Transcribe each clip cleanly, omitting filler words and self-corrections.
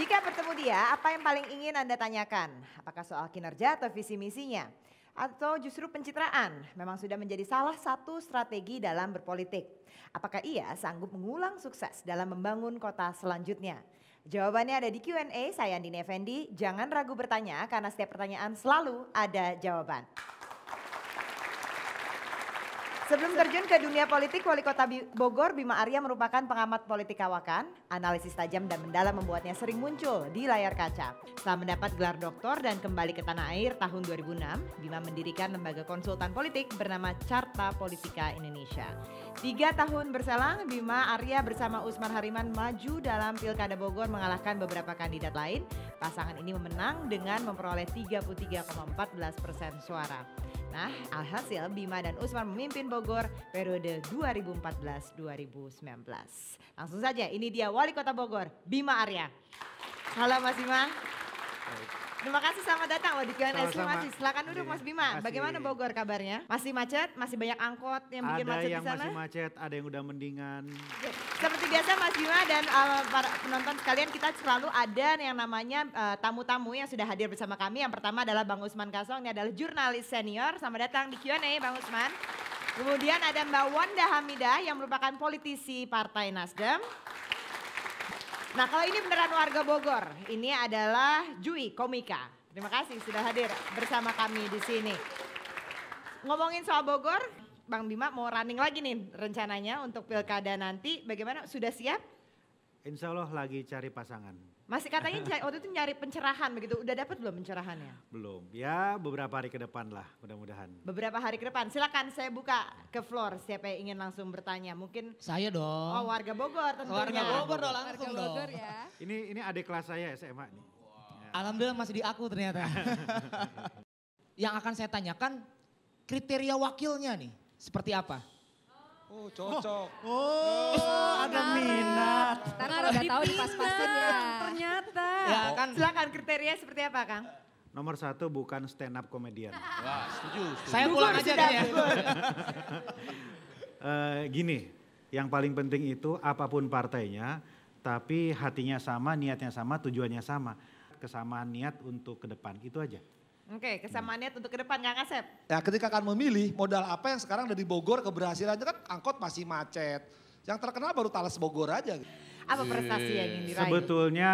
Jika bertemu dia, apa yang paling ingin Anda tanyakan? Apakah soal kinerja atau visi misinya? Atau justru pencitraan memang sudah menjadi salah satu strategi dalam berpolitik? Apakah ia sanggup mengulang sukses dalam membangun kota selanjutnya? Jawabannya ada di Q&A, saya Andini Effendi. Jangan ragu bertanya karena setiap pertanyaan selalu ada jawaban. Sebelum terjun ke dunia politik, Wali Kota Bogor Bima Arya merupakan pengamat politik kawakan. Analisis tajam dan mendalam membuatnya sering muncul di layar kaca. Setelah mendapat gelar doktor dan kembali ke tanah air tahun 2006, Bima mendirikan lembaga konsultan politik bernama Carta Politika Indonesia. 3 tahun berselang, Bima Arya bersama Usman Hariman maju dalam Pilkada Bogor mengalahkan beberapa kandidat lain. Pasangan ini memenang dengan memperoleh 33,14% suara. Nah, alhasil Bima dan Usman memimpin Bogor periode 2014-2019. Langsung saja, ini dia Wali Kota Bogor, Bima Arya. Halo Mas Bima. Terima kasih, selamat datang di Q&A. Silakan duduk Mas Bima. Bagaimana Bogor kabarnya? Masih macet? Masih banyak angkot yang bikin macet di sana? Ada yang masih macet, ada yang udah mendingan. Seperti biasa Mas Bima dan para penonton sekalian, kita selalu ada yang namanya tamu-tamu yang sudah hadir bersama kami. Yang pertama adalah Bang Usman Kansong, ini adalah jurnalis senior. Selamat datang di Q&A Bang Usman. Kemudian ada Mbak Wanda Hamidah yang merupakan politisi Partai Nasdem. Nah, kalau ini beneran warga Bogor, ini adalah Jui Komika. Terima kasih sudah hadir bersama kami di sini. Ngomongin soal Bogor, Bang Bima mau running lagi nih rencananya untuk pilkada nanti. Bagaimana, sudah siap? Insya Allah lagi cari pasangan. Masih katanya waktu itu nyari pencerahan begitu, udah dapat belum pencerahannya? Belum, ya beberapa hari ke depan lah mudah-mudahan. Beberapa hari ke depan, silakan saya buka ke floor siapa yang ingin langsung bertanya. Mungkin saya dong. Oh, warga Bogor tentunya. Warga Bogor dong, langsung warga Bogor dong. ya. Ini adik kelas saya SMA nih. Alhamdulillah masih di aku ternyata. Yang akan saya tanyakan kriteria wakilnya nih seperti apa? Oh cocok. Ada minat. Karena udah tahu di pas-pasan ya. Ternyata. Ya kan. Silakan kriteria seperti apa Kang? Nomor 1 bukan stand up komedian. Wah setuju. Saya pulang aja deh ya. Gini, yang paling penting itu apapun partainya, tapi hatinya sama, niatnya sama, tujuannya sama. Kesamaan niat untuk ke depan, itu aja. Oke, kesamaan niat untuk ke depan Kang Asep. Ya ketika akan memilih modal apa yang sekarang dari Bogor keberhasilannya kan angkot masih macet. Yang terkenal baru Tales Bogor aja. Apa prestasi yang ingin diraih? Sebetulnya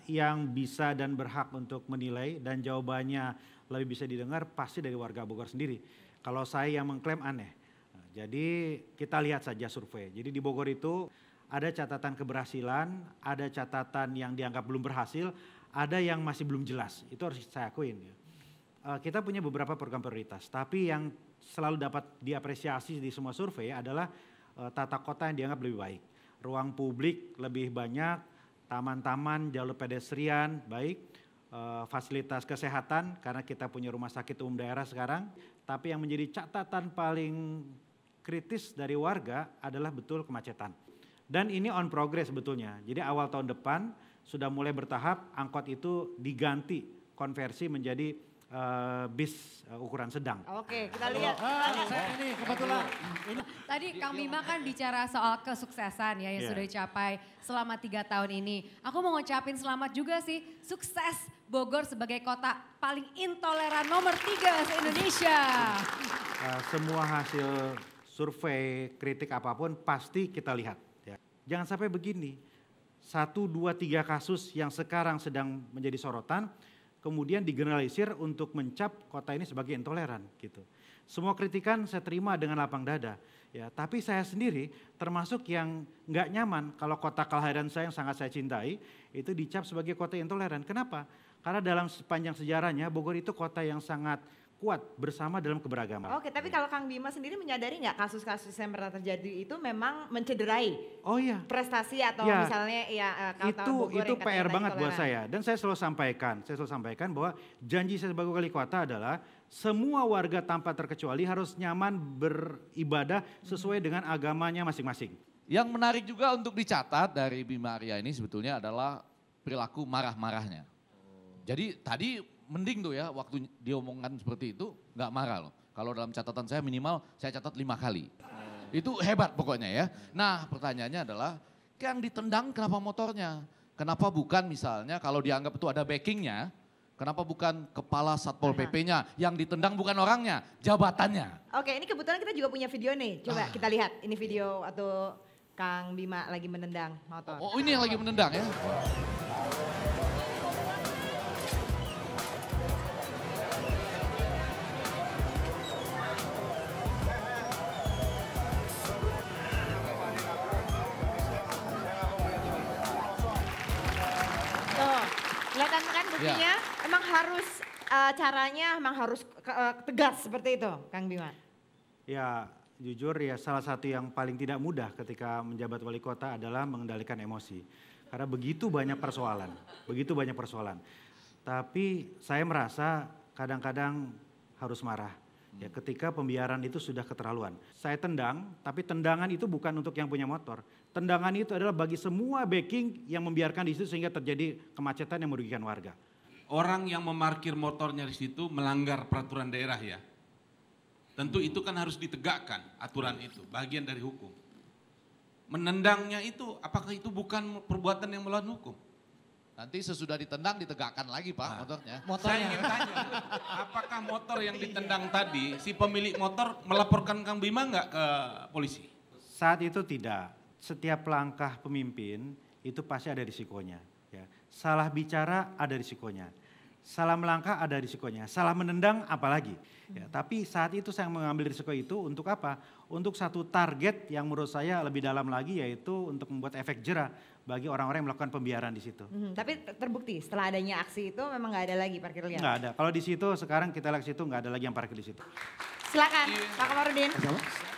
yang bisa dan berhak untuk menilai dan jawabannya lebih bisa didengar pasti dari warga Bogor sendiri. Kalau saya yang mengklaim aneh. Jadi kita lihat saja survei. Jadi di Bogor itu ada catatan keberhasilan, ada catatan yang dianggap belum berhasil, ada yang masih belum jelas. Itu harus saya akuin ya. Kita punya beberapa program prioritas, tapi yang selalu dapat diapresiasi di semua survei adalah tata kota yang dianggap lebih baik. Ruang publik lebih banyak, taman-taman, jalur pedestrian baik, fasilitas kesehatan karena kita punya rumah sakit umum daerah sekarang. Tapi yang menjadi catatan paling kritis dari warga adalah betul kemacetan. Dan ini on progress sebetulnya, jadi awal tahun depan sudah mulai bertahap angkot itu diganti konversi menjadi bis ukuran sedang. Oke, kita lihat. Saya ini kebetulan. Tadi Kang Bima kan bicara soal kesuksesan ya yang sudah dicapai selama 3 tahun ini. Aku mau ngucapin selamat juga sih, sukses Bogor sebagai kota paling intoleran nomor 3 se-Indonesia. Semua hasil survei, kritik apapun pasti kita lihat. Ya. Jangan sampai begini, 1, 2, 3 kasus yang sekarang sedang menjadi sorotan, kemudian digeneralisir untuk mencap kota ini sebagai intoleran gitu. Semua kritikan saya terima dengan lapang dada. Ya, tapi saya sendiri termasuk yang nggak nyaman kalau kota kelahiran saya yang sangat saya cintai itu dicap sebagai kota intoleran. Kenapa? Karena dalam sepanjang sejarahnya Bogor itu kota yang sangat kuat bersama dalam keberagaman. Oke, tapi kalau Kang Bima sendiri menyadari nggak kasus-kasus yang pernah terjadi itu memang mencederai prestasi atau misalnya ya itu PR banget buat saya dan saya selalu sampaikan bahwa janji saya sebagai wali kota adalah semua warga tanpa terkecuali harus nyaman beribadah sesuai dengan agamanya masing-masing. Yang menarik juga untuk dicatat dari Bima Arya ini sebetulnya adalah perilaku marah-marahnya. Jadi tadi mending tuh ya waktu dia omongan seperti itu nggak marah loh. Kalau dalam catatan saya minimal saya catat 5 kali. Itu hebat pokoknya ya. Nah pertanyaannya adalah yang ditendang kenapa motornya? Kenapa bukan misalnya kalau dianggap itu ada backingnya, kenapa bukan kepala Satpol PP-nya yang ditendang bukan orangnya, jabatannya. Oke, ini kebetulan kita juga punya video nih. Coba kita lihat ini video atau Kang Bima lagi menendang motor. Oh ini yang lagi menendang ya. Tuh, kelihatan kan buktinya? Emang harus caranya emang harus tegas seperti itu, Kang Bima. Ya jujur ya salah satu yang paling tidak mudah ketika menjabat wali kota adalah mengendalikan emosi. Karena begitu banyak persoalan, begitu banyak persoalan. Tapi saya merasa kadang-kadang harus marah. Ya ketika pembiaran itu sudah keterlaluan. Saya tendang, tapi tendangan itu bukan untuk yang punya motor. Tendangan itu adalah bagi semua backing yang membiarkan di situ sehingga terjadi kemacetan yang merugikan warga. Orang yang memarkir motornya di situ melanggar peraturan daerah ya. Tentu itu kan harus ditegakkan aturan itu, bagian dari hukum. Menendangnya itu, apakah itu bukan perbuatan yang melawan hukum? Nanti sesudah ditendang ditegakkan lagi Pak motornya. Saya ingin tanya, apakah motor yang ditendang tadi, si pemilik motor melaporkan Kang Bima nggak ke polisi? Saat itu tidak. Setiap langkah pemimpin itu pasti ada risikonya. Ya. Salah bicara ada risikonya. Salah melangkah ada risikonya. Salah menendang apalagi. Ya, tapi saat itu saya mengambil risiko itu untuk apa? Untuk satu target yang menurut saya lebih dalam lagi yaitu untuk membuat efek jera bagi orang-orang yang melakukan pembiaran di situ. Tapi terbukti setelah adanya aksi itu memang nggak ada lagi parkir liar. Nggak ada. Kalau di situ sekarang kita lihat situ nggak ada lagi yang parkir di situ. Silakan Pak Komarudin.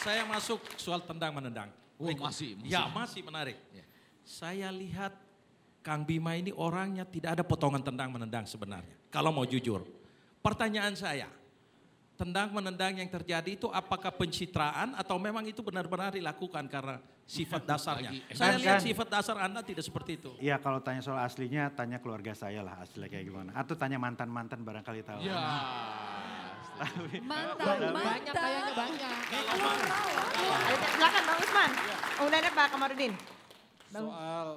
Saya masuk soal tendang menendang. Oh, masih. Ya masih menarik. Ya. Saya lihat Kang Bima ini orangnya tidak ada potongan tendang menendang sebenarnya. Kalau mau jujur. Pertanyaan saya, tendang menendang yang terjadi itu apakah pencitraan atau memang itu benar-benar dilakukan karena sifat dasarnya? Saya lihat sifat dasar Anda tidak seperti itu. Iya kalau tanya soal aslinya tanya keluarga saya lah aslinya kayak gimana. Atau tanya mantan-mantan barangkali tahu. Ya. Mantan. Banyak kayaknya banyak. Silakan Bang Usman. Kemudian Pak Komarudin. Soal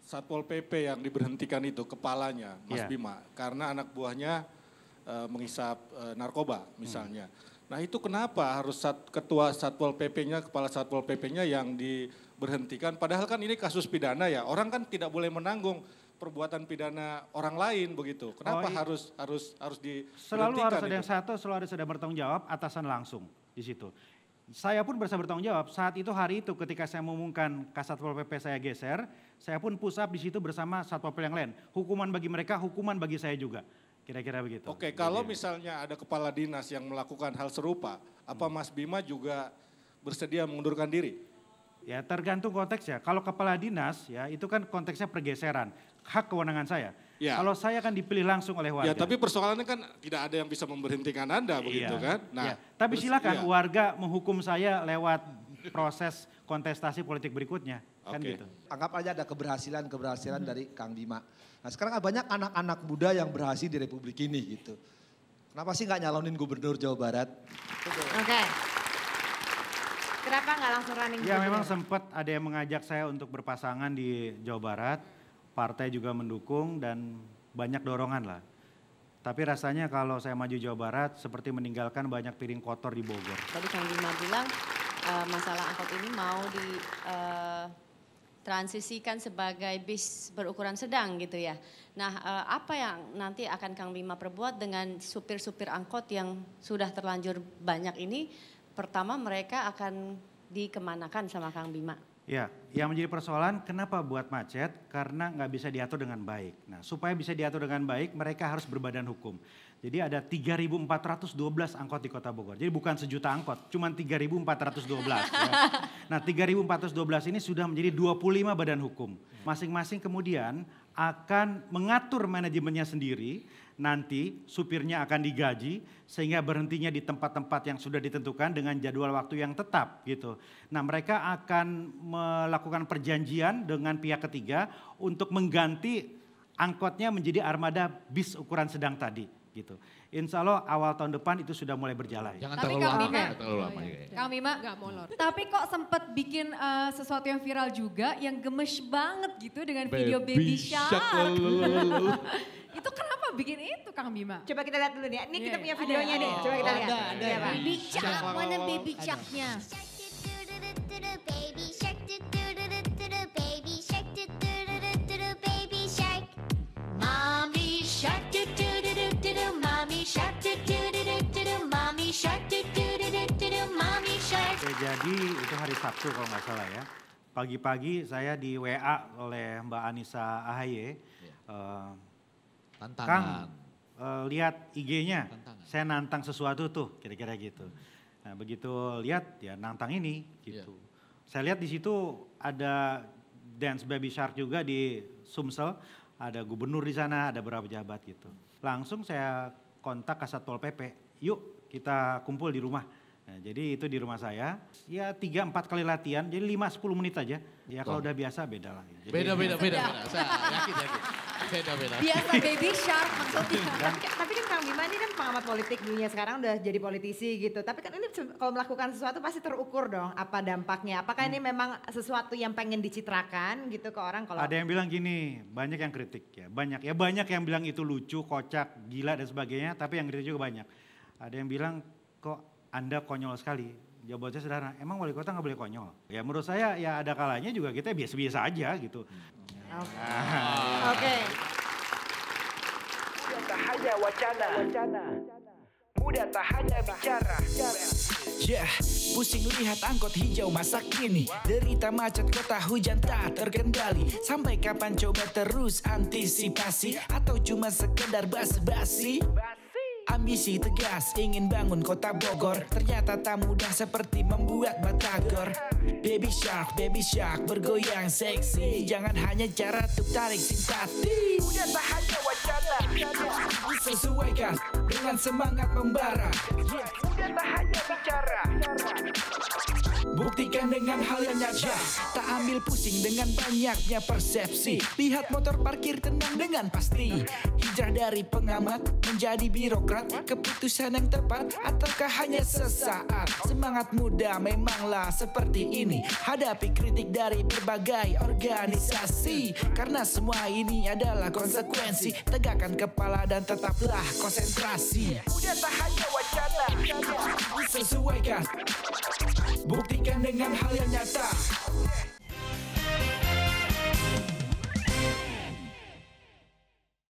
Satpol PP yang diberhentikan itu kepalanya Mas Iya. Bima karena anak buahnya menghisap narkoba misalnya. Nah itu kenapa harus ketua Satpol PP-nya, kepala Satpol PP-nya yang diberhentikan? Padahal kan ini kasus pidana ya, orang kan tidak boleh menanggung perbuatan pidana orang lain begitu. Kenapa harus diberhentikan? Selalu harus ada itu? yang satu, selalu ada yang bertanggung jawab, atasan langsung di situ. Saya pun berasa bertanggung jawab. Saat itu hari itu ketika saya mengumumkan Kasatpol PP saya geser, saya pun push up di situ bersama Satpol PP yang lain. Hukuman bagi mereka, hukuman bagi saya juga. Kira-kira begitu. Oke, kalau misalnya ada kepala dinas yang melakukan hal serupa, apa Mas Bima juga bersedia mengundurkan diri? Ya tergantung konteksnya. Kalau kepala dinas ya itu kan konteksnya pergeseran. Hak kewenangan saya. Ya. Kalau saya kan dipilih langsung oleh warga. Ya tapi persoalannya kan tidak ada yang bisa memberhentikan Anda begitu kan. Nah, Ya. Tapi silakan iya. warga menghukum saya lewat proses kontestasi politik berikutnya. Kan Oke. gitu. Anggap aja ada keberhasilan dari Kang Bima. Nah sekarang banyak anak-anak muda yang berhasil di Republik ini gitu. Kenapa sih nggak nyalonin gubernur Jawa Barat? Oke. Kenapa nggak langsung running? Ya gubernur? memang sempat ada yang mengajak saya untuk berpasangan di Jawa Barat. Partai juga mendukung dan banyak dorongan lah. Tapi rasanya kalau saya maju Jawa Barat seperti meninggalkan banyak piring kotor di Bogor. Tadi Kang Bima bilang masalah angkot ini mau transisikan sebagai bis berukuran sedang gitu ya. Nah apa yang nanti akan Kang Bima perbuat dengan supir-supir angkot yang sudah terlanjur banyak ini? Pertama mereka akan dikemanakan sama Kang Bima? Ya, yang menjadi persoalan kenapa buat macet? Karena nggak bisa diatur dengan baik. Nah, supaya bisa diatur dengan baik, mereka harus berbadan hukum. Jadi ada 3.412 angkot di Kota Bogor. Jadi bukan sejuta angkot, cuma 3.412. Ya. Nah, 3.412 ini sudah menjadi 25 badan hukum. Masing-masing kemudian akan mengatur manajemennya sendiri. Nanti supirnya akan digaji sehingga berhentinya di tempat-tempat yang sudah ditentukan dengan jadwal waktu yang tetap gitu. Nah mereka akan melakukan perjanjian dengan pihak ketiga untuk mengganti angkotnya menjadi armada bis ukuran sedang tadi gitu. Insya Allah awal tahun depan itu sudah mulai berjalan. Jangan Tapi terlalu Kang lama, Bima- jangan terlalu lama juga ya. Kang Bima, Nggak molor. tapi kok sempet bikin sesuatu yang viral juga yang gemes banget gitu dengan video Baby Shark. Itu kenapa bikin itu Kang Bima? Coba kita lihat dulu nih. Ini kita Iya, punya ada. videonya nih. Coba kita lihat. Ada. Iya, Pak. Baby Shark, mana Baby Shark-nya? Baby shark, baby shark, baby shark. Mommy shark, mommy shark, mommy shark, mommy shark. Oke, jadi itu hari Sabtu kalau nggak salah ya. Pagi-pagi saya di WA oleh Mbak Anissa AHY. Tantangan. Kang, lihat IG-nya. Tantangan. Saya nantang sesuatu tuh, kira-kira gitu. Nah, begitu lihat ya nantang ini gitu. Saya lihat di situ ada dance Baby Shark juga di Sumsel, ada gubernur di sana, ada beberapa pejabat gitu. Langsung saya kontak Kasatpol PP, yuk kita kumpul di rumah. Nah, jadi itu di rumah saya, ya 3-4 kali latihan, jadi 5-10 menit aja. Ya kalau udah biasa beda lah. Jadi, Beda. Saya yakin. Beda. Biasa Baby Shark maksudnya. Tapi kan Kang Bima ini kan pengamat politik dunia sekarang udah jadi politisi gitu. Tapi kan ini kalau melakukan sesuatu pasti terukur dong apa dampaknya. Apakah ini memang sesuatu yang pengen dicitrakan gitu ke orang kalau... Ada yang bilang gini, banyak yang kritik ya. Banyak yang bilang itu lucu, kocak, gila dan sebagainya. Tapi yang kritik juga banyak. Ada yang bilang kok Anda konyol sekali. Jawaban saya sederhana, emang wali kota nggak boleh konyol? Ya menurut saya ya ada kalanya juga kita biasa-biasa aja gitu. Oke. Muda tak hanya wacana. Muda tak hanya bicara. Pusing lihat angkot hijau masa kini. Derita macet kota hujan tak terkendali. Sampai kapan coba terus antisipasi? Atau cuma sekedar basa-basi? Ambisi tegas ingin bangun kota Bogor. Ternyata tak mudah seperti membuat batagor. Baby shark bergoyang seksi. Jangan hanya cara untuk tarik simpati. Muda tak hanya wacana. Sesuaikan dengan semangat membara. Muda tak hanya bicara. Buktikan dengan hal yang nyata. Tak ambil pusing dengan banyaknya persepsi. Lihat motor parkir tenang dengan pasti. Hijrah dari pengamat menjadi birokrat. Keputusan yang tepat ataukah hanya sesaat? Semangat muda memanglah seperti ini. Hadapi kritik dari berbagai organisasi. Karena semua ini adalah konsekuensi. Tegakkan kepala dan tetaplah konsentrasi. Muda tak hanya wacana. Sesuaikan. Buktikan dengan hal yang nyata.